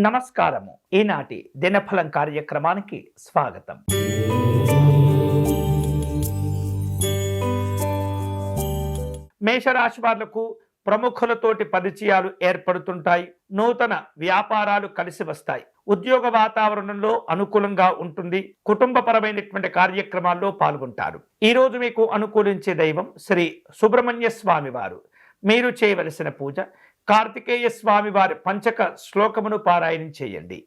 నమస్కారము. ఈనాటి దినఫలం కార్యక్రమానికి స్వాగతం. మేషరాశి వాళ్లకు ప్రముఖులతోటి పరిచయాలు ఏర్పడుతుంటాయి. నూతన వ్యాపారాలు కలిసి వస్తాయి. ఉద్యోగ వాతావరణంలో అనుకూలంగా ఉంటుంది. కుటుంబపరమైనటువంటి కార్యక్రమాల్లో పాల్గొంటారు. ఈ రోజు మీకు అనుకూలించే దైవం శ్రీ సుబ్రహ్మణ్య స్వామి వారు. మీరు చేయవలసిన పూజ కార్తికేయ స్వామి వారి పంచక శ్లోకమును పారాయణం చేయండి.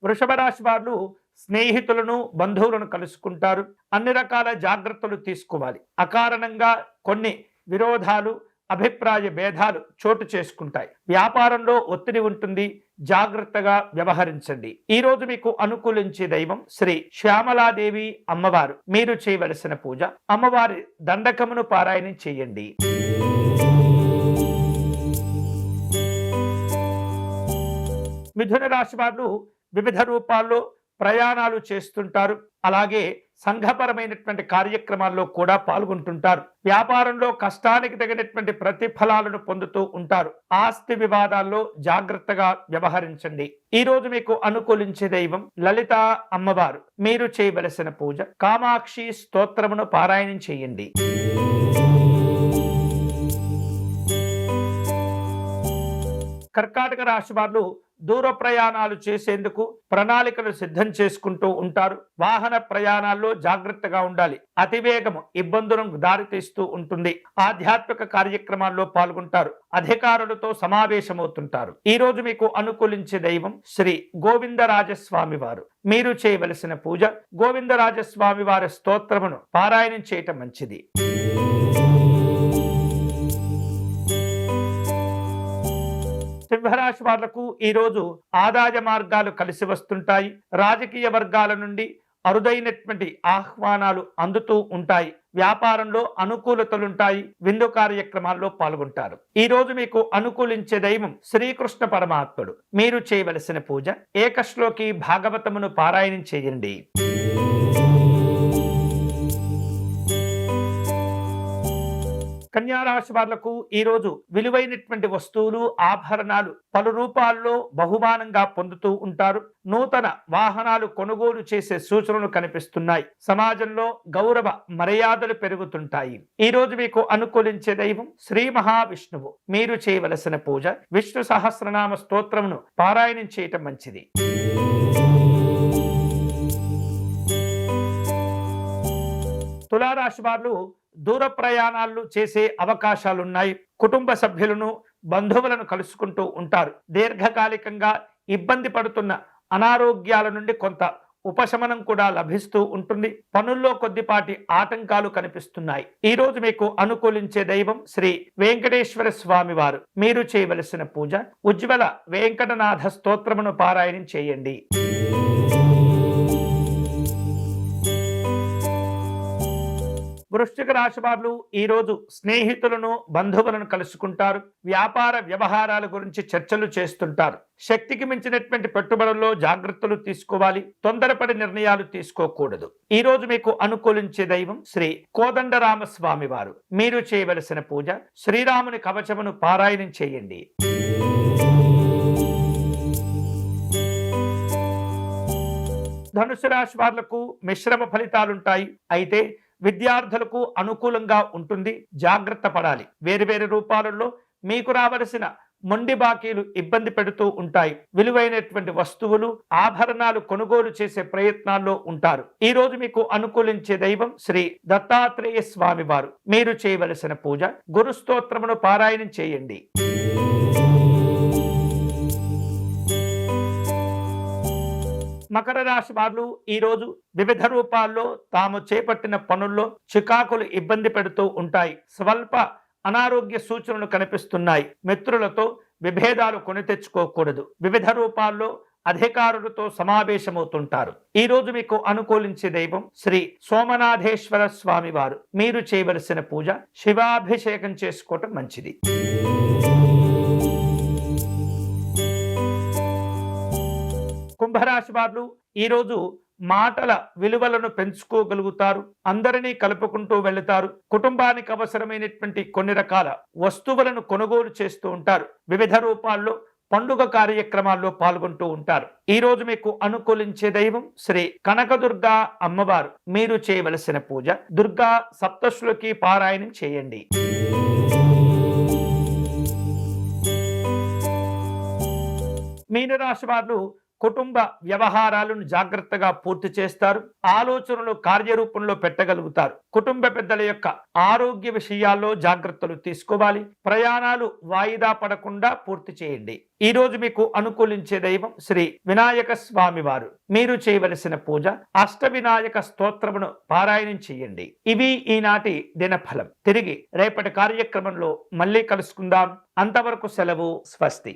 వృషభ రాశి వారు స్నేహితులను బంధువులను కలుసుకుంటారు. అన్ని రకాల జాగ్రత్తలు తీసుకోవాలి. అకారణంగా కొన్ని విరోధాలు అభిప్రాయ భేదాలు చోటు చేసుకుంటాయి. వ్యాపారంలో ఒత్తిడి ఉంటుంది. జాగ్రత్తగా వ్యవహరించండి. ఈ రోజు మీకు అనుకూలించే దైవం శ్రీ శ్యామలాదేవి అమ్మవారు. మీరు చేయవలసిన పూజ అమ్మవారి దండకమును పారాయణం చేయండి. మిథున రాశి వారు వివిధ రూపాల్లో ప్రయాణాలు చేస్తుంటారు. అలాగే సంఘపరమైనటువంటి కార్యక్రమాల్లో కూడా పాల్గొంటుంటారు. వ్యాపారంలో కష్టానికి తగినటువంటి ప్రతిఫలాలను పొందుతూ ఉంటారు. ఆస్తి వివాదాల్లో జాగ్రత్తగా వ్యవహరించండి. ఈ రోజు మీకు అనుకూలించే దైవం లలిత అమ్మవారు. మీరు చేయవలసిన పూజ కామాక్షి స్తోత్రమును పారాయణం చేయండి. కర్కాటక రాశి వారు దూర ప్రయాణాలు చేసేందుకు ప్రణాళికలు సిద్ధం చేసుకుంటూ ఉంటారు. వాహన ప్రయాణాల్లో జాగ్రత్తగా ఉండాలి. అతివేగం ఇబ్బందులకు దారితీస్తూ ఉంటుంది. ఆధ్యాత్మిక కార్యక్రమాల్లో పాల్గొంటారు. అధికారులతో సమావేశమవుతుంటారు. ఈ రోజు మీకు అనుకూలించే దైవం శ్రీ గోవిందరాజస్వామి వారు. మీరు చేయవలసిన పూజ గోవిందరాజస్వామి వారి స్తోత్రమును పారాయణం చేయటం మంచిది. సింహరాశి వాళ్లకు ఈరోజు ఆదాయ మార్గాలు కలిసి వస్తుంటాయి. రాజకీయ వర్గాల నుండి అరుదైనటువంటి ఆహ్వానాలు అందుతూ ఉంటాయి. వ్యాపారంలో అనుకూలతలుంటాయి. విందు కార్యక్రమాల్లో పాల్గొంటారు. ఈ రోజు మీకు అనుకూలించే దైవం శ్రీకృష్ణ పరమాత్ముడు. మీరు చేయవలసిన పూజ ఏకశ్లోకి భాగవతమును పారాయణం చేయండి. కన్యారాశి వాళ్లకు ఈరోజు విలువైనటువంటి వస్తువులు ఆభరణాలు పలు రూపాల్లో బహుమానంగా పొందుతూ ఉంటారు. నూతన వాహనాలు కొనుగోలు చేసే సూచనలు కనిపిస్తున్నాయి. సమాజంలో గౌరవ మర్యాదలు పెరుగుతుంటాయి. ఈ రోజు మీకు అనుకూలించే దైవం శ్రీ మహావిష్ణువు. మీరు చేయవలసిన పూజ విష్ణు సహస్రనామ స్తోత్రమును పారాయణం చేయటం మంచిది. తులారాశి వారు దూర ప్రయాణాలు చేసే అవకాశాలున్నాయి. కుటుంబ సభ్యులను బంధువులను కలుసుకుంటూ ఉంటారు. దీర్ఘకాలికంగా ఇబ్బంది పడుతున్న అనారోగ్యాల నుండి కొంత ఉపశమనం కూడా లభిస్తూ ఉంటుంది. పనుల్లో కొద్దిపాటి ఆటంకాలు కనిపిస్తున్నాయి. ఈ రోజు మీకు అనుకూలించే దైవం శ్రీ వెంకటేశ్వర స్వామి వారు. మీరు చేయవలసిన పూజ ఉజ్వల వెంకటనాథ స్తోత్రమును పారాయణం చేయండి. వృశ్చిక రాశి వారు ఈరోజు స్నేహితులను బంధువులను కలుసుకుంటారు. వ్యాపార వ్యవహారాల గురించి చర్చలు చేస్తుంటారు. శక్తికి మించినటువంటి పెట్టుబడుల్లో జాగ్రత్తలు తీసుకోవాలి. తొందరపడి నిర్ణయాలు తీసుకోకూడదు. ఈ రోజు మీకు అనుకూలించే దైవం శ్రీ కోదండరామ స్వామి వారు. మీరు చేయవలసిన పూజ శ్రీరాముని కవచమును పారాయణం చేయండి. ధనుసు రాశి వాళ్లకు మిశ్రమ ఫలితాలుంటాయి. అయితే విద్యార్థులకు అనుకూలంగా ఉంటుంది. జాగ్రత్త పడాలి. వేరువేరు రూపాలలో మీకు రావలసిన మొండి బాకీలు ఇబ్బంది పెడుతూ ఉంటాయి. విలువైనటువంటి వస్తువులు ఆభరణాలు కొనుగోలు చేసే ప్రయత్నాల్లో ఉంటారు. ఈ రోజు మీకు అనుకూలించే దైవం శ్రీ దత్తాత్రేయ స్వామి వారు. మీరు చేయవలసిన పూజ గురు స్తోత్రమును పారాయణం చేయండి. మకర రాశి వారు ఈరోజు వివిధ రూపాల్లో తాము చేపట్టిన పనుల్లో చికాకులు ఇబ్బంది పెడుతూ ఉంటాయి. స్వల్ప అనారోగ్య సూచనలు కనిపిస్తున్నాయి. మిత్రులతో విభేదాలు కొని తెచ్చుకోకూడదు. వివిధ రూపాల్లో అధికారులతో సమావేశమవుతుంటారు. ఈ రోజు మీకు అనుకూలించే దైవం శ్రీ సోమనాథేశ్వర స్వామి వారు. మీరు చేయవలసిన పూజ శివాభిషేకం చేసుకోవటం మంచిది. కుంభరాశి వారు ఈరోజు మాటల విలువలను పెంచుకోగలుగుతారు. అందరినీ కలుపుకుంటూ వెళుతారు. కుటుంబానికి అవసరమైనటువంటి కొన్ని రకాల వస్తువులను కొనుగోలు చేస్తూ ఉంటారు. వివిధ రూపాల్లో పండుగ కార్యక్రమాల్లో పాల్గొంటూ ఉంటారు. ఈ రోజు మీకు అనుకూలించే దైవం శ్రీ కనకదుర్గా అమ్మవారు. మీరు చేయవలసిన పూజ దుర్గా సప్తశ్లోకి పారాయణం చేయండి. మీనరాశి వారు కుటుంబ వ్యవహారాలను జాగ్రత్తగా పూర్తి చేస్తారు. ఆలోచనలు కార్యరూపంలో పెట్టగలుగుతారు. కుటుంబ పెద్దల యొక్క ఆరోగ్య విషయాల్లో జాగ్రత్తలు తీసుకోవాలి. ప్రయాణాలు వాయిదా పడకుండా పూర్తి చేయండి. ఈ రోజు మీకు అనుకూలించే దైవం శ్రీ వినాయక స్వామి వారు. మీరు చేయవలసిన పూజ అష్ట వినాయక స్తోత్రమును పారాయణం చేయండి. ఇవి ఈనాటి దినఫలం. తిరిగి రేపటి కార్యక్రమంలో మళ్ళీ కలుసుకుందాం. అంతవరకు సెలవు. స్వస్తి.